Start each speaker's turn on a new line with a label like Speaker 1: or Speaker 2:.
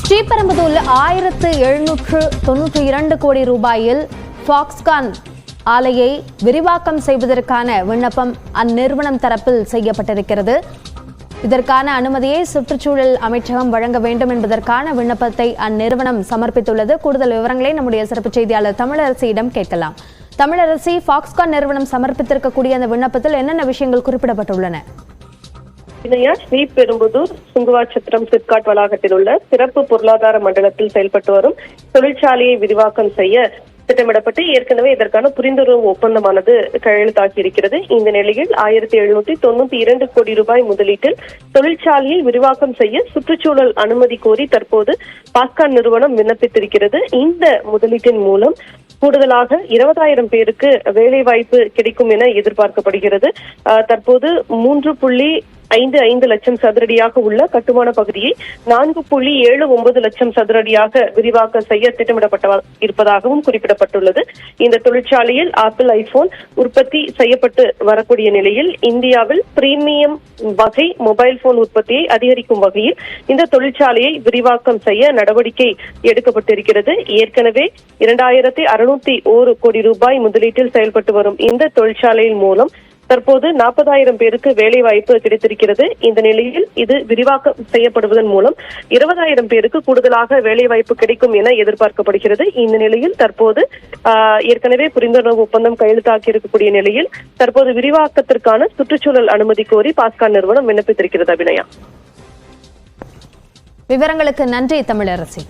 Speaker 1: ஸ்ரீபெரும்புதூரில் 1792 கோடி ரூபாயில் ஃபாக்ஸ்கான் ஆலையை விரிவாக்கம் செய்வதற்கான விண்ணப்பம் அந்நிறுவனம் தரப்பில் செய்யப்பட்டிருக்கிறது. இதற்கான அனுமதியை சுற்றுச்சூழல் அமைச்சகம் வழங்க வேண்டும் என்பதற்கான விண்ணப்பத்தை அந்நிறுவனம் சமர்ப்பித்துள்ளது. கூடுதல் விவரங்களை நம்முடைய சிறப்பு செய்தியாளர் தமிழரசியிடம் கேட்கலாம். தமிழரசி, ஃபாக்ஸ்கான் நிறுவனம் சமர்ப்பித்திருக்கக்கூடிய அந்த விண்ணப்பத்தில் என்னென்ன விஷயங்கள் குறிப்பிடப்பட்டுள்ளன?
Speaker 2: ஸ்ரீபெரும்புதூர் சுங்குவாச்சத்திரம் சிப்காட் வளாகத்தில் உள்ள சிறப்பு பொருளாதார மண்டலத்தில் செயல்பட்டு வரும் தொழிற்சாலையை விரிவாக்கம் செய்ய திட்டமிடப்பட்டு ஏற்கனவே இதற்கான புரிந்துணர்வு ஒப்பந்தமானது கையெழுத்தாகி இருக்கிறது. இந்த நிலையில் 1792 கோடி ரூபாய் முதலீட்டில் தொழிற்சாலையை விரிவாக்கம் செய்ய சுற்றுச்சூழல் அனுமதி கோரி தற்போது பாஸ்கான் நிறுவனம் விண்ணப்பித்திருக்கிறது. இந்த முதலீட்டின் மூலம் கூடுதலாக 20,000 பேருக்கு வேலை வாய்ப்பு கிடைக்கும் என எதிர்பார்க்கப்படுகிறது. தற்போது 3.55 லட்சம் சதுரடியாக உள்ள கட்டுமான பகுதியை 4.79 லட்சம் சதுரடியாக விரிவாக்கம் செய்ய திட்டமிடப்பட்ட இருப்பதாகவும் குறிப்பிடப்பட்டுள்ளது. இந்த தொழிற்சாலையில் ஆப்பிள் ஐபோன் உற்பத்தி செய்யப்பட்டு வரக்கூடிய நிலையில் இந்தியாவில் பிரீமியம் வகை மொபைல் போன் உற்பத்தியை அதிகரிக்கும் வகையில் இந்த தொழிற்சாலையை விரிவாக்கம் செய்ய நடவடிக்கை எடுக்கப்பட்டிருக்கிறது. ஏற்கனவே 2,601 கோடி ரூபாய் முதலீட்டில் செயல்பட்டு வரும் இந்த தொழிற்சாலையின் மூலம் தற்போது 40,000 பேருக்கு வேலை வாய்ப்பு கிடைத்திருக்கிறது. இந்த நிலையில் இது விரிவாக்கம் செய்யப்படுவதன் மூலம் 20,000 பேருக்கு கூடுதலாக வேலை வாய்ப்பு கிடைக்கும் என எதிர்பார்க்கப்படுகிறது. இந்த நிலையில் தற்போது ஏற்கனவே புரிந்துணர்வு ஒப்பந்தம் கையெழுத்தாக்கி இருக்கக்கூடிய நிலையில் தற்போது விரிவாக்கத்திற்கான சுற்றுச்சூழல் அனுமதி கோரி பாஸ்கான் நிறுவனம் விண்ணப்பித்திருக்கிறது. அபிநயா,
Speaker 1: விவரங்களுக்கு நன்றி தமிழரசி.